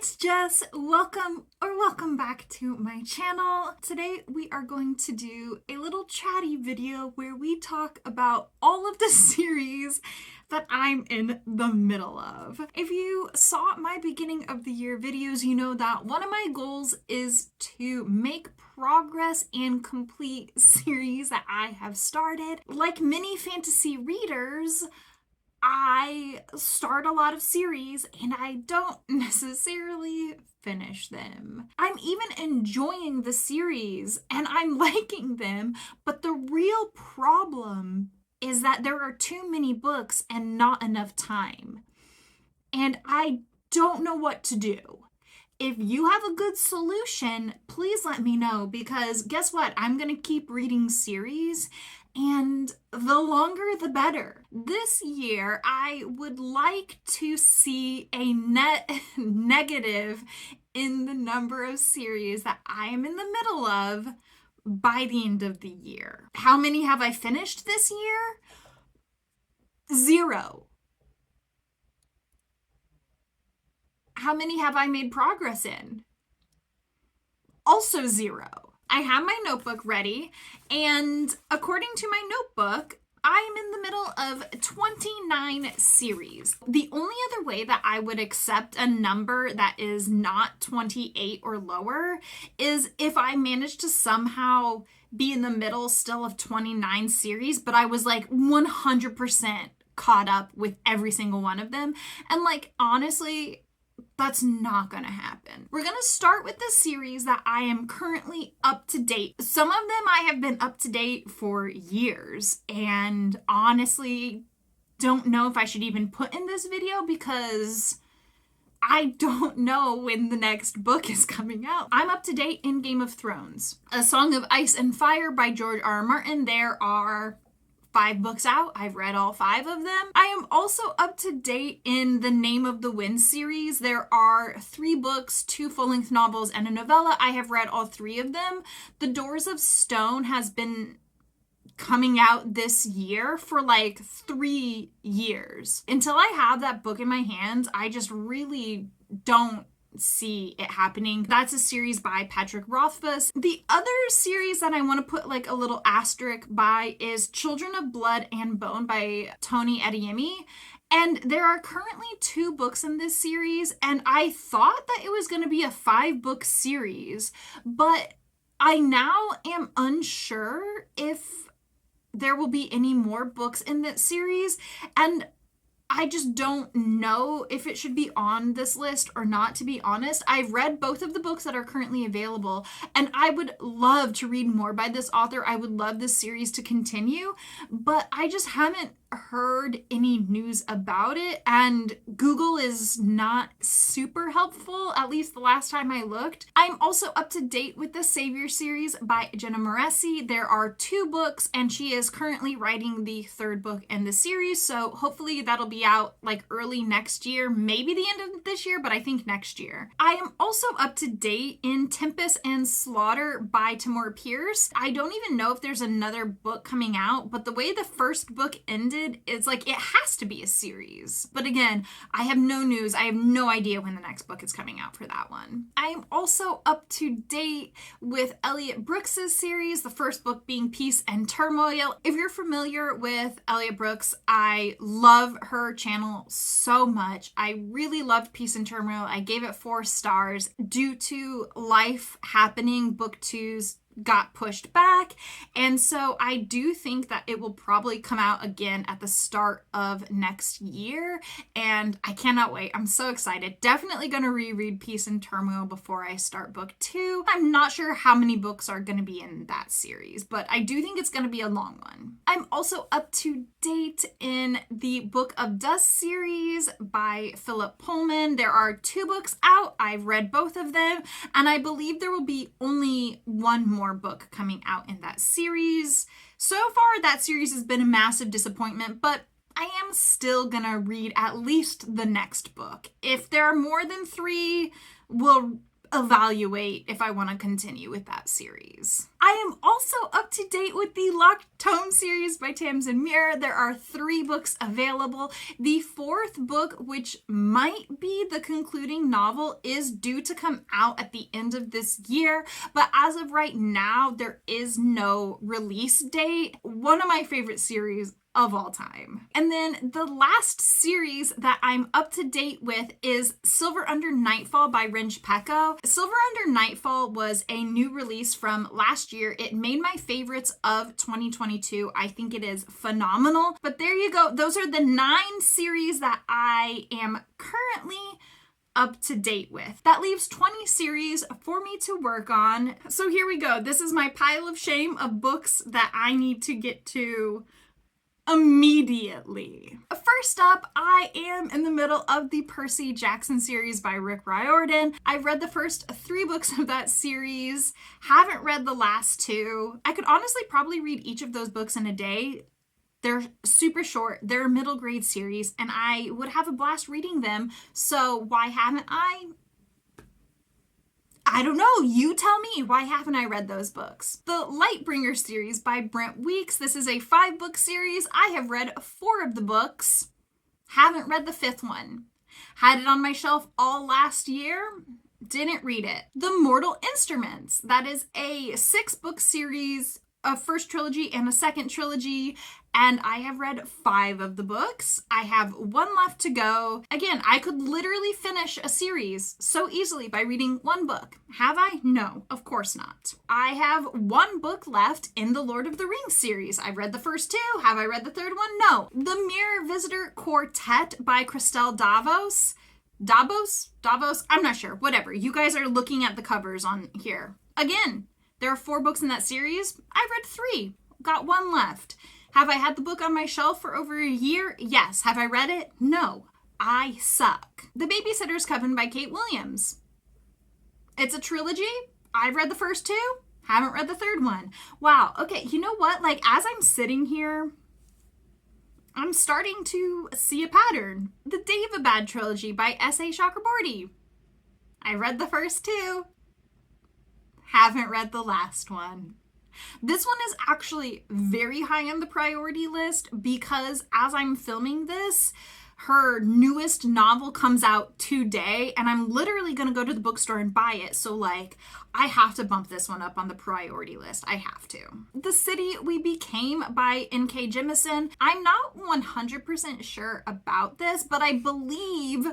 it's Jess. Welcome back to my channel. Today we are going to do a little chatty video where we talk about all of the series that I'm in the middle of. If you saw my beginning of the year videos, you know that one of my goals is to make progress and complete series that I have started. Like many fantasy readers, I start a lot of series and I don't necessarily finish them. I'm even enjoying the series and I'm liking them, but the real problem is that there are too many books and not enough time. And I don't know what to do. If you have a good solution, please let me know, because guess what? I'm going to keep reading series, and the longer the better. This year, I would like to see a net negative in the number of series that I am in the middle of by the end of the year. How many have I finished this year? 0. How many have I made progress in? Also 0. I have my notebook ready, and according to my notebook, I am in the middle of 29 series. The only other way that I would accept a number that is not 28 or lower is if I managed to somehow be in the middle still of 29 series, but I was like 100% caught up with every single one of them. And like, honestly, that's not gonna happen. We're gonna start with the series that I am currently up to date. Some of them I have been up to date for years, and honestly don't know if I should even put in this video because I don't know when the next book is coming out. I'm up to date in Game of Thrones. A Song of Ice and Fire by George R. R. Martin. There are 5 books out. I've read all 5 of them. I am also up to date in the Name of the Wind series. There are 3 books, 2 full-length novels, and a novella. I have read all 3 of them. The Doors of Stone has been coming out this year for like 3 years. Until I have that book in my hands, I just really don't see it happening. That's a series by Patrick Rothfuss. The other series that I want to put like a little asterisk by is Children of Blood and Bone by Tony Adeyemi. And there are currently 2 books in this series, and I thought that it was going to be a 5-book series, but I now am unsure if there will be any more books in that series, and I just don't know if it should be on this list or not, to be honest. I've read both of the books that are currently available, and I would love to read more by this author. I would love this series to continue, but I just haven't heard any news about it, and Google is not super helpful, at least the last time I looked. I'm also up to date with the Savior series by Jenna Moreci. There are 2 books, and she is currently writing the 3rd book in the series, so hopefully that'll be out like early next year, maybe the end of this year, but I think next year. I am also up to date in Tempest and Slaughter by Tamora Pierce. I don't even know if there's another book coming out, but the way the first book ended, it's like it has to be a series. But again, I have no news. I have no idea when the next book is coming out for that one. I am also up to date with Elliot Brooks's series, the first book being Peace and Turmoil. If you're familiar with Elliot Brooks, I love her channel so much. I really loved Peace and Turmoil. I gave it 4 stars. Due to life happening, book 2's got pushed back, and so I do think that it will probably come out again at the start of next year, and I cannot wait. I'm so excited. Definitely going to reread Peace and Turmoil before I start book 2. I'm not sure how many books are going to be in that series, but I do think it's going to be a long one. I'm also up to date in the Book of Dust series by Philip Pullman. There are 2 books out. I've read both of them, and I believe there will be only 1 more book coming out in that series. So far, that series has been a massive disappointment, but I am still gonna read at least the next book. If there are more than 3, we'll evaluate if I want to continue with that series. I am also up to date with the Locked Tome series by Tamsin Muir. There are 3 books available. The 4th book, which might be the concluding novel, is due to come out at the end of this year, but as of right now, there is no release date. One of my favorite series of all time. And then the last series that I'm up to date with is Silver Under Nightfall by Ringe Pecco. Silver Under Nightfall was a new release from last year. It made my favorites of 2022. I think it is phenomenal. But there you go. Those are the 9 series that I am currently up to date with. That leaves 20 series for me to work on. So here we go. This is my pile of shame of books that I need to get to immediately. First up, I am in the middle of the Percy Jackson series by Rick Riordan. I've read the first 3 books of that series, haven't read the last 2. I could honestly probably read each of those books in a day. They're super short, they're a middle grade series, and I would have a blast reading them, so why haven't I? I don't know, you tell me, why haven't I read those books? The Lightbringer series by Brent Weeks. This is a 5-book series. I have read 4 of the books, haven't read the 5th one. Had it on my shelf all last year, didn't read it. The Mortal Instruments. That is a 6-book series, a first trilogy and a second trilogy, and I have read 5 of the books. I have 1 left to go. Again, I could literally finish a series so easily by reading 1 book. Have I? No, of course not. I have 1 book left in the Lord of the Rings series. I've read the first 2. Have I read the 3rd one? No. The Mirror Visitor Quartet by Christelle Davos. Davos? I'm not sure. Whatever. You guys are looking at the covers on here. Again, there are 4 books in that series. I've read 3. Got 1 left. Have I had the book on my shelf for over a year? Yes. Have I read it? No. I suck. The Babysitter's Coven by Kate Williams. It's a trilogy. I've read the first 2. Haven't read the 3rd one. Wow. Okay, you know what? Like, as I'm sitting here, I'm starting to see a pattern. The Daevabad trilogy by S.A. Chakraborty. I read the first 2. Haven't read the last one. This one is actually very high on the priority list because as I'm filming this, her newest novel comes out today and I'm literally going to go to the bookstore and buy it. So like, I have to bump this one up on the priority list. I have to. The City We Became by N.K. Jemisin. I'm not 100% sure about this, but I believe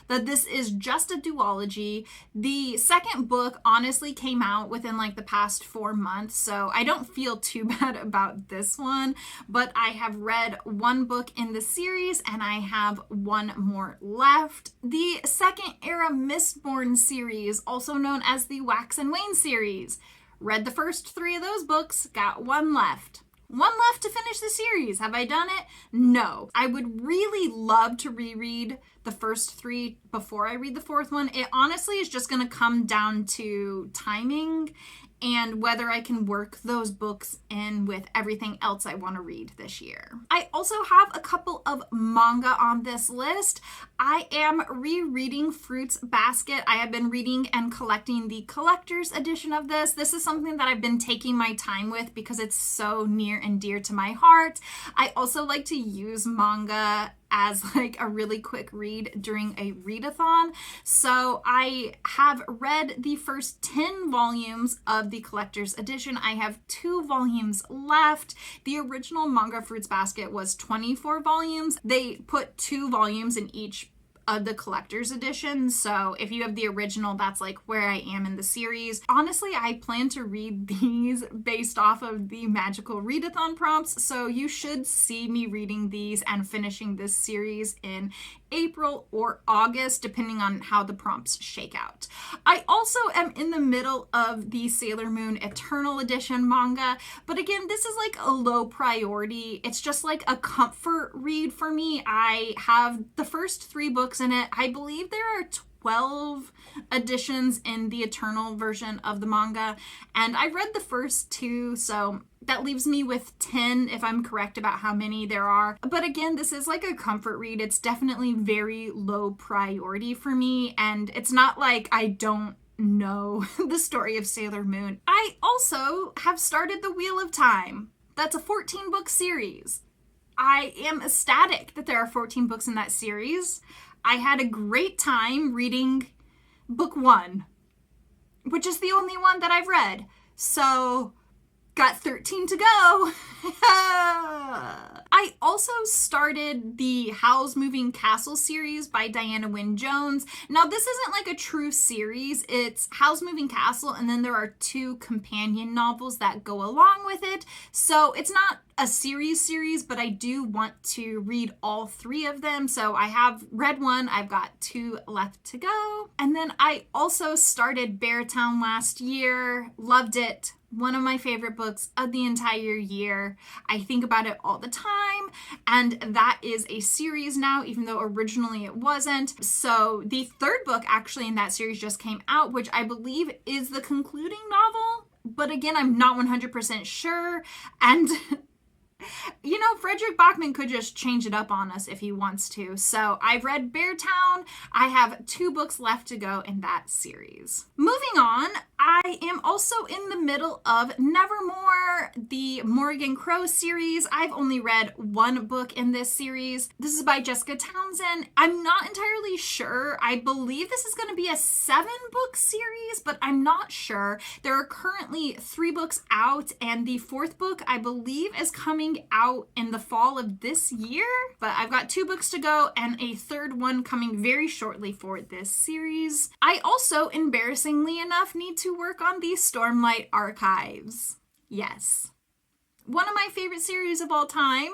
that this is just a duology. The 2nd book honestly came out within like the past 4 months, so I don't feel too bad about this one, but I have read 1 book in the series and I have 1 more left. The Second Era Mistborn series, also known as the Wax and Wayne series. Read the first 3 of those books, got 1 left. 1 left to finish the series. Have I done it? No. I would really love to reread the first 3 before I read the 4th one. It honestly is just going to come down to timing and whether I can work those books in with everything else I want to read this year. I also have a couple of manga on this list. I am rereading Fruits Basket. I have been reading and collecting the collector's edition of this. This is something that I've been taking my time with because it's so near and dear to my heart. I also like to use manga as like a really quick read during a readathon. So I have read the first 10 volumes of the collector's edition. I have 2 volumes left. The original manga Fruits Basket was 24 volumes. They put 2 volumes in each of the collector's edition. So if you have the original, that's like where I am in the series. Honestly, I plan to read these based off of the magical readathon prompts. So you should see me reading these and finishing this series in April or August, depending on how the prompts shake out. I also am in the middle of the Sailor Moon Eternal Edition manga, but again, this is like a low priority. It's just like a comfort read for me. I have the first 3 books in it. I believe there are 12 editions in the Eternal version of the manga, and I read the first 2, so that leaves me with 10 if I'm correct about how many there are. But again, this is like a comfort read. It's definitely very low priority for me, and it's not like I don't No, the story of Sailor Moon. I also have started The Wheel of Time. That's a 14-book series. I am ecstatic that there are 14 books in that series. I had a great time reading book 1, which is the only one that I've read. So, got 13 to go. I also started the Howl's Moving Castle series by Diana Wynne Jones. Now, this isn't like a true series. It's Howl's Moving Castle, and then there are 2 companion novels that go along with it. So it's not a series, but I do want to read all 3 of them. So I have read 1. I've got 2 left to go. And then I also started Beartown last year. Loved it. One of my favorite books of the entire year. I think about it all the time, and that is a series now, even though originally it wasn't. So the 3rd book actually in that series just came out, which I believe is the concluding novel, but again, I'm not 100% sure. And you know, Frederick Bachman could just change it up on us if he wants to. So I've read Beartown. I have 2 books left to go in that series. Moving on, I am also in the middle of Nevermore, the Morgan Crow series. I've only read 1 book in this series. This is by Jessica Townsend. I'm not entirely sure. I believe this is going to be a 7-book series, but I'm not sure. There are currently 3 books out, and the 4th book, I believe, is coming out in the fall of this year. But I've got 2 books to go and a 3rd one coming very shortly for this series. I also, embarrassingly enough, need to work on the Stormlight Archives. Yes. One of my favorite series of all time.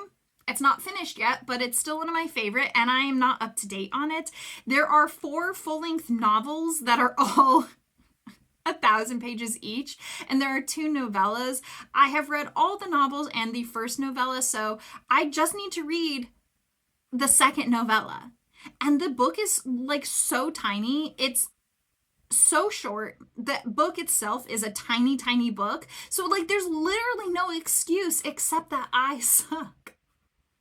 It's not finished yet, but it's still one of my favorite, and I am not up to date on it. There are 4 full-length novels that are all 1,000 pages each, and there are 2 novellas. I have read all the novels and the first novella, so I just need to read the 2nd novella. And the book is like so tiny. It's so short. The book itself is a tiny, tiny book. So like there's literally no excuse except that I suck.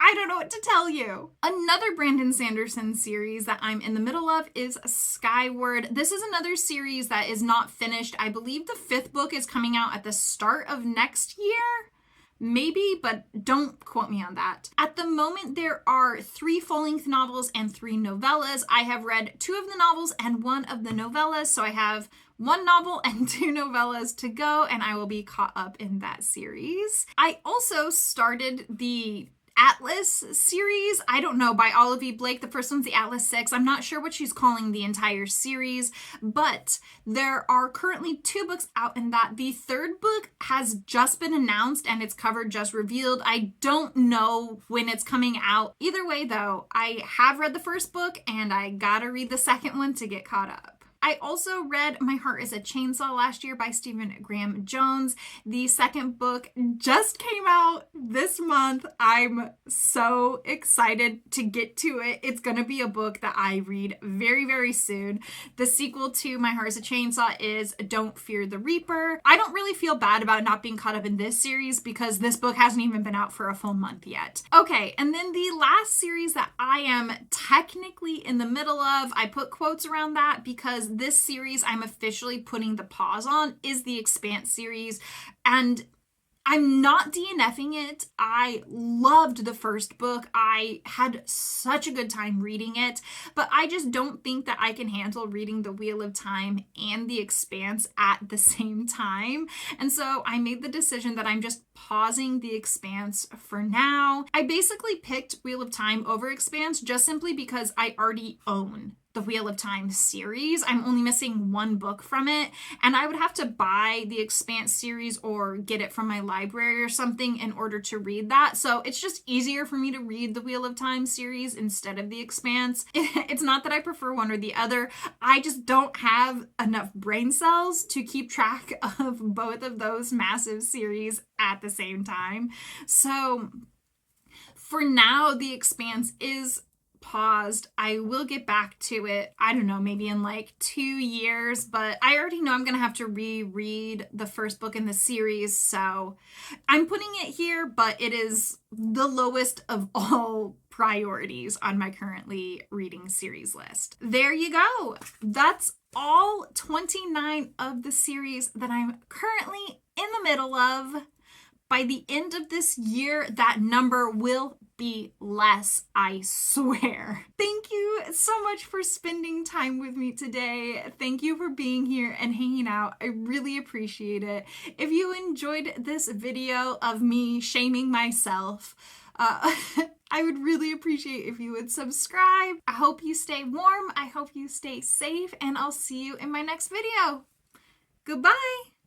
I don't know what to tell you. Another Brandon Sanderson series that I'm in the middle of is Skyward. This is another series that is not finished. I believe the 5th book is coming out at the start of next year. Maybe, but don't quote me on that. At the moment, there are 3 full-length novels and 3 novellas. I have read 2 of the novels and 1 of the novellas, so I have 1 novel and 2 novellas to go, and I will be caught up in that series. I also started the Atlas series, I don't know, by Olivie Blake. The first one's the Atlas 6. I'm not sure what she's calling the entire series, but there are currently 2 books out in that. The 3rd book has just been announced and its cover just revealed. I don't know when it's coming out. Either way though, I have read the 1st book and I gotta read the 2nd one to get caught up. I also read My Heart is a Chainsaw last year by Stephen Graham Jones. The 2nd book just came out this month. I'm so excited to get to it. It's going to be a book that I read very, very soon. The sequel to My Heart is a Chainsaw is Don't Fear the Reaper. I don't really feel bad about not being caught up in this series because this book hasn't even been out for a full month yet. Okay, and then the last series that I am technically in the middle of, I put quotes around that because this series I'm officially putting the pause on, is the Expanse series, and I'm not DNFing it. I loved the 1st book. I had such a good time reading it, but I just don't think that I can handle reading The Wheel of Time and The Expanse at the same time. And so I made the decision that I'm just pausing The Expanse for now. I basically picked Wheel of Time over Expanse just simply because I already own the Wheel of Time series. I'm only missing 1 book from it, and I would have to buy the Expanse series or get it from my library or something in order to read that. So it's just easier for me to read the Wheel of Time series instead of the Expanse. It's not that I prefer one or the other. I just don't have enough brain cells to keep track of both of those massive series at the same time. So for now, the Expanse is paused. I will get back to it, I don't know, maybe in like 2 years, but I already know I'm gonna have to reread the 1st book in the series, so I'm putting it here, but it is the lowest of all priorities on my currently reading series list. There you go. That's all 29 of the series that I'm currently in the middle of. By the end of this year, that number will be less, I swear. Thank you so much for spending time with me today. Thank you for being here and hanging out. I really appreciate it. If you enjoyed this video of me shaming myself, I would really appreciate if you would subscribe. I hope you stay warm. I hope you stay safe, and I'll see you in my next video. Goodbye.